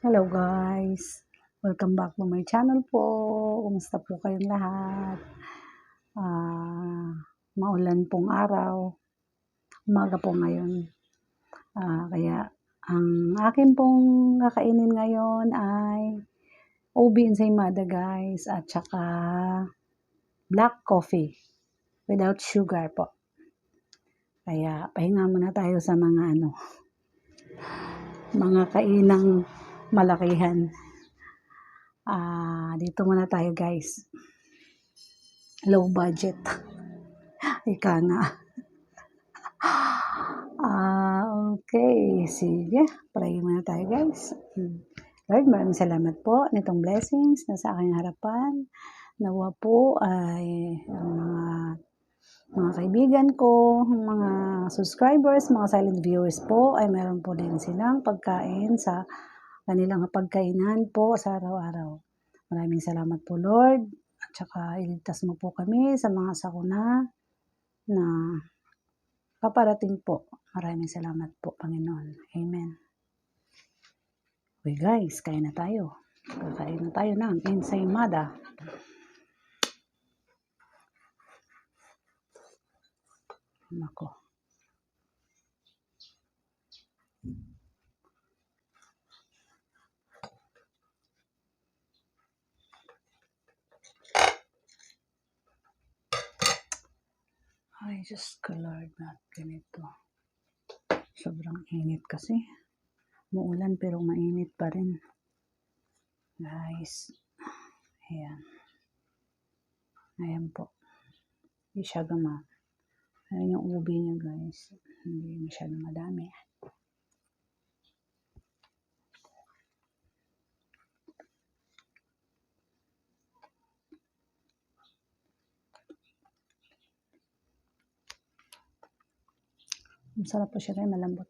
Hello guys! Welcome back to my channel po. Kumusta po kayong lahat? Maulan pong araw. Umaga po ngayon. Kaya ang akin pong kakainin ngayon ay ube ensaymada guys at saka black coffee without sugar po. Kaya pahinga muna tayo sa mga kainang malakihan. Dito muna tayo guys. Low budget. Ika nga. Okay. Sige. Pray muna tayo guys. Lord, maraming salamat po nitong blessings na sa aking harapan. Nawa po ay mga kaibigan ko, mga subscribers, mga silent viewers po ay meron po din silang pagkain sa kanilang pagkainan po sa araw-araw. Maraming salamat po Lord at saka iligtas mo po kami sa mga sakuna na paparating po. Maraming salamat po Panginoon. Amen. Okay guys, kain na tayo. Kakain na tayo ng ensaymada. Nako. Ay, Diyos ko Lord, not ganito. Sobrang init kasi. Muulan pero mainit pa rin. Guys. Ayan. Ayan po. Hindi siya gama. Ayan yung ube niya guys. Hindi masyadong madami. Masarap po siya guys. Malambot.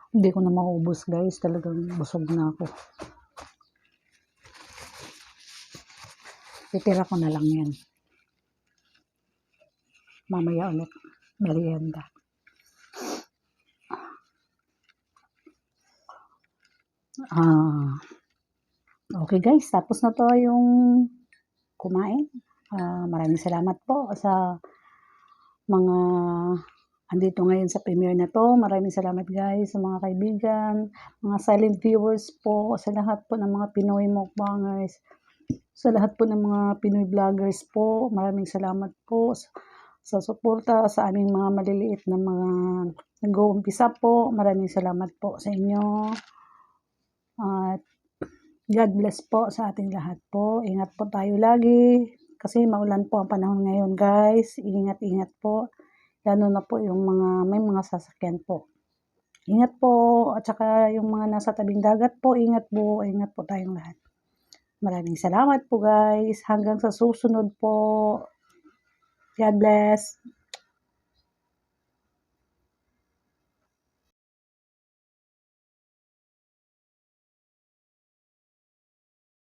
Hindi ko na maubos guys, talagang busog na ako. Titira ko na lang yan. Mamaya ulit, merienda. Okay guys, tapos na to yung kumain. Maraming salamat po sa mga andito ngayon sa premiere na to. Maraming salamat guys sa mga kaibigan, mga silent viewers po, sa lahat po ng mga Pinoy mukbangers, sa lahat po ng mga Pinoy vloggers po. Maraming salamat po sa suporta sa aming mga maliliit na mga nag-uumpisa po. Maraming salamat po sa inyo. At God bless po sa ating lahat po. Ingat po tayo lagi kasi maulan po ang panahon ngayon guys. Ingat-ingat po. Lalo na po yung may mga sasakyan po. Ingat po. At saka yung mga nasa tabing dagat po, ingat po. Ingat po tayong lahat. Maraming salamat po guys. Hanggang sa susunod po. God bless.